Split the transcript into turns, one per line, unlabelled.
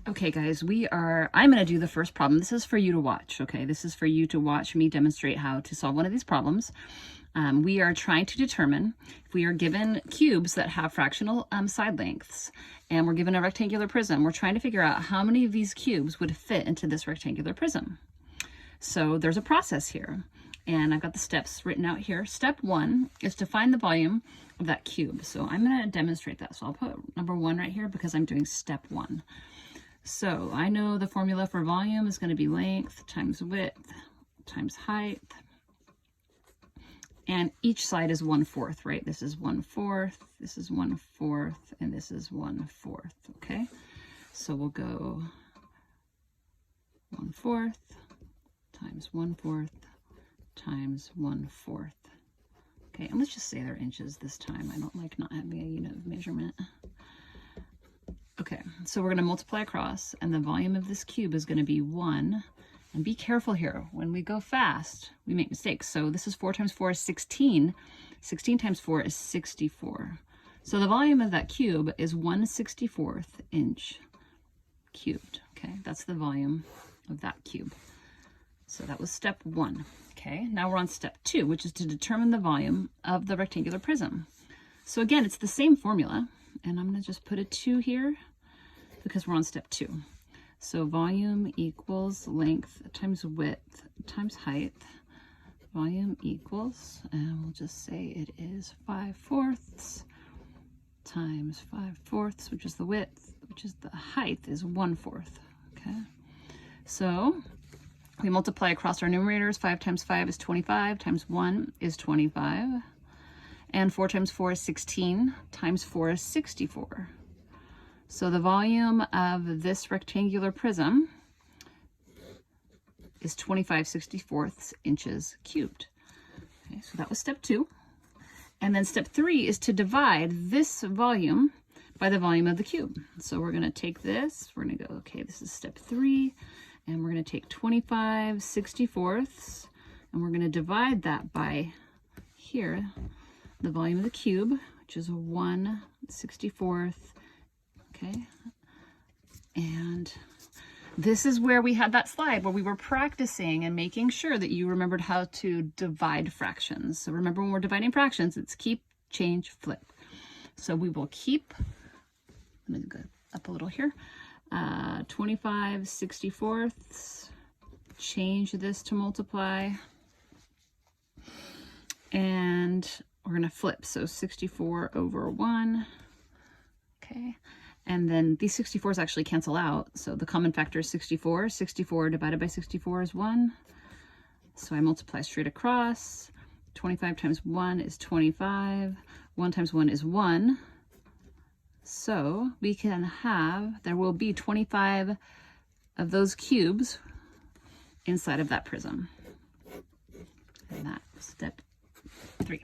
Okay, guys, I'm going to do the first problem. This is for you to watch, okay? This is for you to watch me demonstrate how to solve one of these problems. We are trying to determine if we are given cubes that have fractional side lengths, and we're given a rectangular prism. We're trying to figure out how many of these cubes would fit into this rectangular prism. So there's a process here, and I've got the steps written out here. Step 1 is to find the volume of that cube. So I'm going to demonstrate that. So I'll put number 1 right here because I'm doing step 1. So I know the formula for volume is going to be length times width times height. And each side is 1/4, right? This is 1/4, this is 1/4, and this is 1/4, okay? So we'll go 1/4 times 1/4 times 1/4. Okay, and let's just say they're inches this time. I don't like not having a unit of measurement. Okay, so we're going to multiply across, and the volume of this cube is going to be 1. And be careful here. When we go fast, we make mistakes. So this is 4 times 4 is 16. 16 times 4 is 64. So the volume of that cube is 1/64 inch cubed. Okay, that's the volume of that cube. So that was step 1. Okay, now we're on step 2, which is to determine the volume of the rectangular prism. So again, it's the same formula, and I'm going to just put a 2 here because we're on step 2. So volume equals length times width times height. Volume equals, and we'll just say it is 5/4 times 5/4, which is the width, which is the height, is 1/4. Okay, so we multiply across our numerators. 5 times 5 is 25, times 1 is 25. And 4 times 4 is 16, times 4 is 64. So the volume of this rectangular prism is 25/64 inches cubed. Okay, so that was step 2. And then step 3 is to divide this volume by the volume of the cube. So we're going to take this, we're going to go, okay, this is step 3, and we're going to take 25/64, and we're going to divide that by here, the volume of the cube, which is 1/64. Okay, and this is where we had that slide where we were practicing and making sure that you remembered how to divide fractions. So remember, when we're dividing fractions, it's keep, change, flip. So we will keep, let me go up a little here, 25/64, change this to multiply, and we're going to flip. So 64/1. Okay. And then these 64s actually cancel out. So the common factor is 64. 64 divided by 64 is 1. So I multiply straight across. 25 times 1 is 25. 1 times 1 is 1. So we can have, there will be 25 of those cubes inside of that prism. And that was step 3.